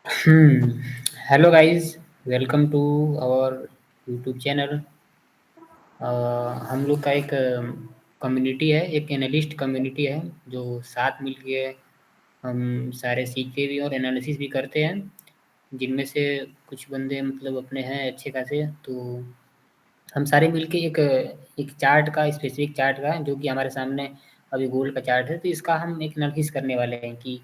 Hmm. Hello guys, welcome to our YouTube channel. हम लोग का एक कम्युनिटी है, एक एनालिस्ट कम्युनिटी है जो साथ मिलके हम सारे सीखते भी और एनालिसिस भी करते हैं। जिनमें से कुछ बंदे मतलब अपने हैं अच्छे खासे, तो हम सारे मिलके एक एक चार्ट का स्पेसिफिक चार्ट का जो कि हमारे सामने अभी गोल्ड का चार्ट है, तो इसका हम एक एनालिसिस करने वाले हैं कि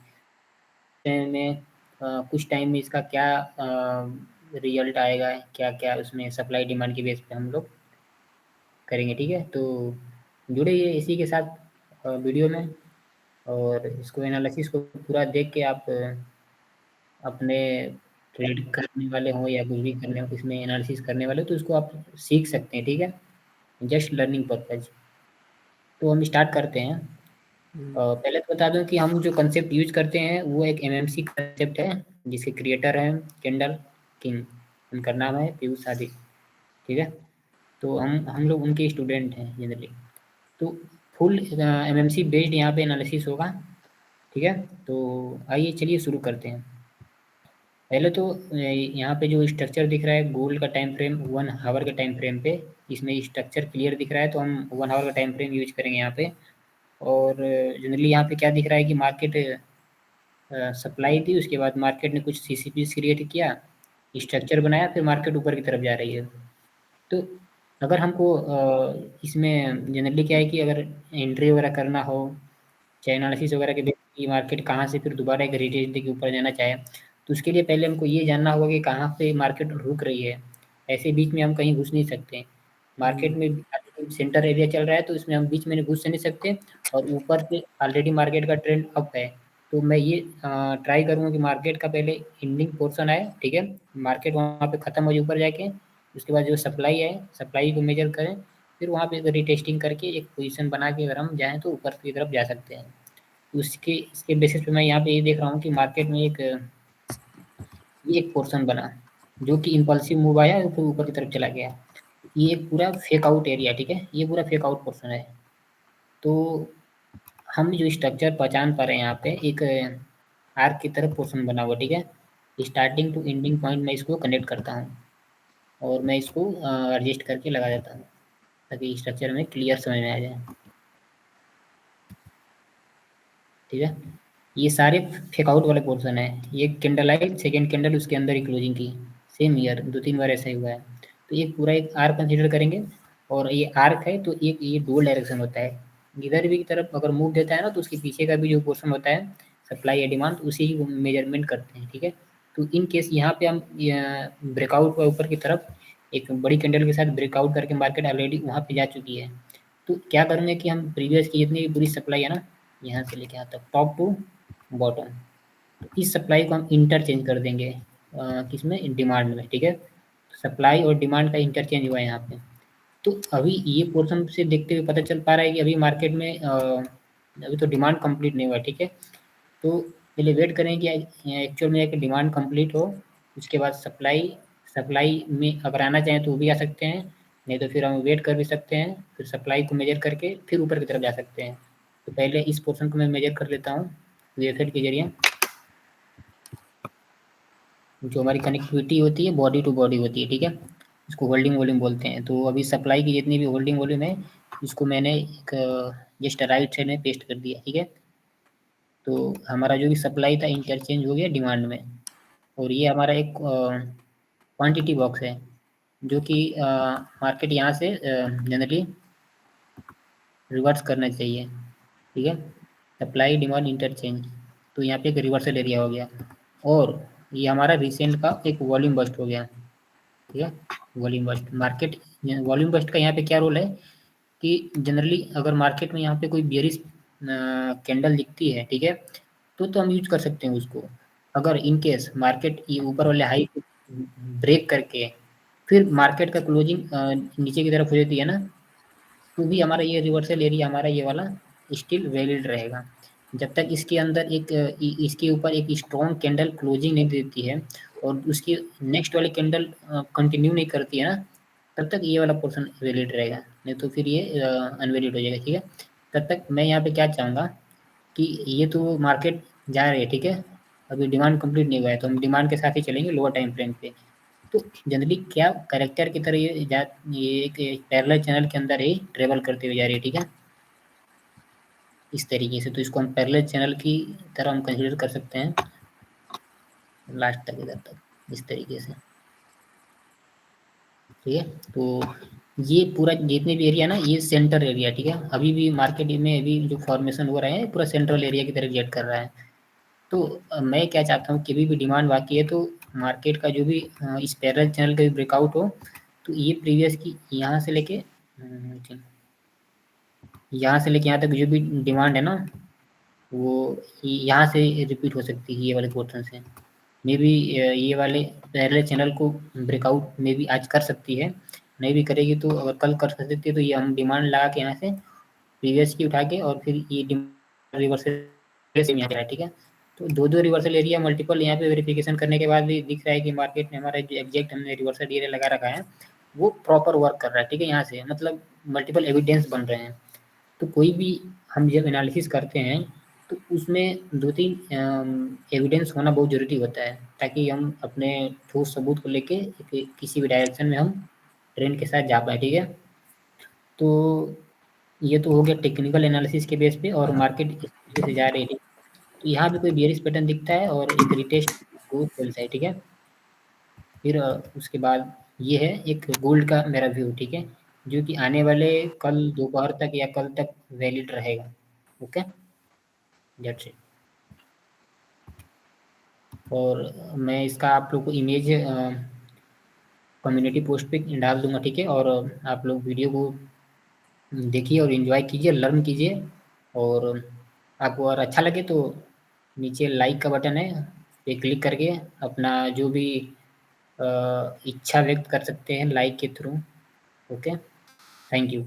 में कुछ टाइम में इसका क्या रिजल्ट आएगा, क्या-क्या उसमें सप्लाई डिमांड के बेस पे हम लोग करेंगे, ठीक है? तो जुड़े रहिए इसी के साथ वीडियो में, और इसको एनालिसिस को पूरा देख के आप अपने ट्रेड करने वाले हों या कुछ भी करने हो, इसमें एनालिसिस करने वाले हो, तो इसको आप सीख सकते हैं, ठीक है? Just learning purpose. तो हम स्टार्ट करते हैं। पहले तो बता दूँ कि हम जो कंसेप्ट यूज़ करते हैं वो एक एमएमसी कंसेप्ट है, जिसके क्रिएटर हैं केंडल किंग, उनका नाम है पीयूष आदि, ठीक है? तो हम लोग उनके स्टूडेंट हैं जनरली। तो फुल एमएमसी बेस्ड यहाँ पे एनालिसिस होगा, ठीक है? तो आइए चलिए शुरू करते हैं। पहले तो यहाँ पे जो स्ट्रक्चर दिख रहा है गोल्ड का टाइम फ्रेम 1 हावर के टाइम फ्रेम पे, इसमें स्ट्रक्चर क्लियर दिख रहा है, तो हम 1 हावर का टाइम फ्रेम यूज़ करेंगे यहाँ पे। और जनरली यहाँ पे क्या दिख रहा है कि मार्केट सप्लाई थी, उसके बाद मार्केट ने कुछ सीसीपीज़ क्रिएट किया, स्ट्रक्चर बनाया, फिर मार्केट ऊपर की तरफ जा रही है। तो अगर हमको इसमें जनरली क्या है कि अगर एंट्री वगैरह करना हो, चाहे एनालिसिस वगैरह के बेस की मार्केट कहाँ से फिर दोबारा एक रिट्रेस देके ऊपर जाना चाहे, तो उसके लिए पहले हमको ये जानना होगा कि कहाँ पे मार्केट रुक रही है। ऐसे बीच में हम कहीं घुस नहीं सकते। मार्केट में सेंटर एरिया चल रहा है, तो इसमें हम बीच में घुस नहीं सकते, और ऊपर से ऑलरेडी मार्केट का ट्रेंड अप है। तो मैं ये ट्राई करूँगा कि मार्केट का पहले एंडिंग पोर्शन आए, ठीक है? मार्केट वहाँ पे ख़त्म हो जाए ऊपर जाके, उसके बाद जो सप्लाई है, सप्लाई को मेजर करें, फिर वहाँ पे रीटेस्टिंग करके एक पोजीशन बना के अगर हम जाएँ तो ऊपर की तरफ जा सकते हैं। उसके इसके बेसिस पे मैं यहाँ पे ये देख रहा हूँ कि मार्केट में ये एक पोर्शन बना, जो कि इम्पल्सिव मूव आया और फिर ऊपर की तरफ चला गया। ये एक पूरा फेक आउट एरिया, ठीक है? ये पूरा फेक आउट पोर्शन है। तो हम जो स्ट्रक्चर पहचान पा रहे हैं यहाँ पे एक आर्क की तरफ पोर्शन बना हुआ, ठीक है? स्टार्टिंग टू एंडिंग पॉइंट मैं इसको कनेक्ट करता हूँ, और मैं इसको एडजस्ट करके लगा देता हूँ, ताकि स्ट्रक्चर में क्लियर समझ में आ जाए, ठीक है? ये सारे फेक आउट वाले पोर्शन है। ये कैंडल आई, सेकंड कैंडल उसके अंदर ही क्लोजिंग की, सेम ईयर 2-3 बार ऐसा ही हुआ है। तो ये पूरा एक आर्क कंसीडर करेंगे, और ये आर्क है तो एक ये डुअल डायरेक्शन होता है। इधर भी की तरफ अगर मूव देता है ना, तो उसके पीछे का भी जो पोर्शन होता है सप्लाई या डिमांड, उसी की मेजरमेंट करते हैं, ठीक है? तो इन केस यहाँ पे हम ब्रेकआउट हुआ ऊपर की तरफ, एक बड़ी कैंडल के साथ ब्रेकआउट करके मार्केट ऑलरेडी वहाँ पे जा चुकी है। तो क्या करेंगे कि हम प्रीवियस की जितनी भी पूरी सप्लाई है ना, यहाँ से लेके यहाँ तक टॉप टू बॉटम, तो इस सप्लाई को हम इंटरचेंज कर देंगे किसमें, डिमांड में, ठीक है? सप्लाई और डिमांड का इंटरचेंज हुआ है यहाँ पे। तो अभी ये पोर्शन से देखते हुए पता चल पा रहा है कि अभी मार्केट में अभी तो डिमांड कंप्लीट नहीं हुआ, ठीक है? तो पहले वेट करें कि एक्चुअल में एक डिमांड कंप्लीट हो, उसके बाद सप्लाई सप्लाई में अगर आना चाहें तो वो भी आ सकते हैं, नहीं तो फिर हम वेट कर भी सकते हैं, फिर सप्लाई को मेजर करके फिर ऊपर की तरफ जा सकते हैं। तो पहले इस पोर्शन को मैं मेजर कर लेता हूँ वेफेड के जरिए, जो हमारी कनेक्टिविटी होती है बॉडी टू बॉडी होती है, ठीक है? इसको होल्डिंग वॉल्यूम बोलते हैं। तो अभी सप्लाई की जितनी भी होल्डिंग वॉल्यूम है, इसको मैंने एक जस्ट राइट साइड में पेस्ट कर दिया, ठीक है? तो हमारा जो भी सप्लाई था इंटरचेंज हो गया डिमांड में, और ये हमारा एक क्वांटिटी बॉक्स है, जो कि मार्केट यहाँ से जनरली रिवर्स करना चाहिए, ठीक है? सप्लाई डिमांड इंटरचेंज, तो यहाँ पे एक रिवर्सल एरिया हो गया, और ये हमारा रिसेंट का एक वॉल्यूम बस्ट हो गया, ठीक है? Volume bust market, volume bust का यहाँ पे क्या रोल है कि जनरली अगर मार्केट में यहाँ पे कोई बियरिश कैंडल दिखती है, ठीक है? तो हम यूज कर सकते हैं उसको। अगर इन केस मार्केट ये ऊपर वाले हाई को ब्रेक करके फिर मार्केट का क्लोजिंग नीचे की तरफ हो जाती है ना, तो भी हमारा ये रिवर्सल एरिया हमारा ये वाला स्टिल वैलिड रहेगा। जब तक इसके अंदर एक इसके ऊपर एक स्ट्रॉन्ग कैंडल क्लोजिंग नहीं देती है, और उसकी नेक्स्ट वाली कैंडल कंटिन्यू नहीं करती है ना, तब तक ये वाला पोर्शन वैलिड रहेगा, नहीं तो फिर ये अनवैलिड हो जाएगा, ठीक है? तब तक मैं यहाँ पे क्या चाहूँगा कि ये तो मार्केट जा रही है, ठीक है? अभी डिमांड कंप्लीट नहीं हुआ है, तो हम डिमांड के साथ ही चलेंगे लोअर टाइम फ्रेम पे। तो जनरली क्या कैरेक्टर की तरह ये एक पैरेलल चैनल के अंदर ही ट्रेवल करते हुए जा रही है, ठीक है, इस तरीके से। तो इसको हम पैरेलल चैनल की तरह हम कंसिडर कर सकते हैं लास्ट तक, इधर तक, इस तरीके से, ठीक है। तो ये पूरा जितने भी एरिया ना, ये सेंटर एरिया, ठीक है। अभी भी मार्केट में अभी जो फॉर्मेशन हो रहा है पूरा सेंट्रल एरिया की तरफ रिएक्ट कर रहा है। तो मैं क्या चाहता हूँ कि अभी भी डिमांड बाकी है, तो मार्केट का जो भी इस पैरेलल चैनल का भी ब्रेकआउट हो, तो ये प्रीवियस की यहाँ से लेके यहाँ तक जो भी डिमांड है ना, वो यहाँ से रिपीट हो सकती है, ये वाले पोर्शन से। मे बी ये वाले पैरेलल चैनल को ब्रेकआउट में भी आज कर सकती है, नहीं भी करेगी तो अगर कल कर सकती है तो ये हम डिमांड लगा के यहाँ से प्रीवियस की उठा के और फिर ये रिवर्सल यहाँ पे, ठीक है। तो दो दो रिवर्सल एरिया मल्टीपल यहाँ पे वेरिफिकेशन करने के बाद भी दिख रहा है कि मार्केट में हमारा जो एग्जैक्ट हमने रिवर्सल एरिया लगा रखा है वो प्रॉपर वर्क कर रहा है, ठीक है। यहाँ से मतलब मल्टीपल एविडेंस बन रहे हैं। तो कोई भी हम जब एनालिसिस करते हैं तो उसमें दो तीन एविडेंस होना बहुत ज़रूरी होता है, ताकि हम अपने ठोस सबूत को लेके किसी भी डायरेक्शन में हम ट्रेंड के साथ जा पाए, ठीक है। तो ये तो हो गया टेक्निकल एनालिसिस के बेस पे, और मार्केट इस तरीके से जा रही है। तो यहाँ पे कोई बेयरिश पैटर्न दिखता है और एक रिटेस्ट ग्रोथ चलता है, ठीक है। फिर उसके बाद ये है एक गोल्ड का मेरा व्यू, ठीक है, जो कि आने वाले कल दोपहर तक या कल तक वैलिड रहेगा। Okay, that's it. और मैं इसका आप लोग को इमेज कम्युनिटी पोस्ट पे डाल दूंगा, ठीक है। और आप लोग वीडियो को देखिए और एंजॉय कीजिए, लर्न कीजिए। और आपको अगर अच्छा लगे तो नीचे लाइक का बटन है, पे क्लिक करके अपना जो भी इच्छा व्यक्त कर सकते हैं लाइक के थ्रू। Okay, thank you.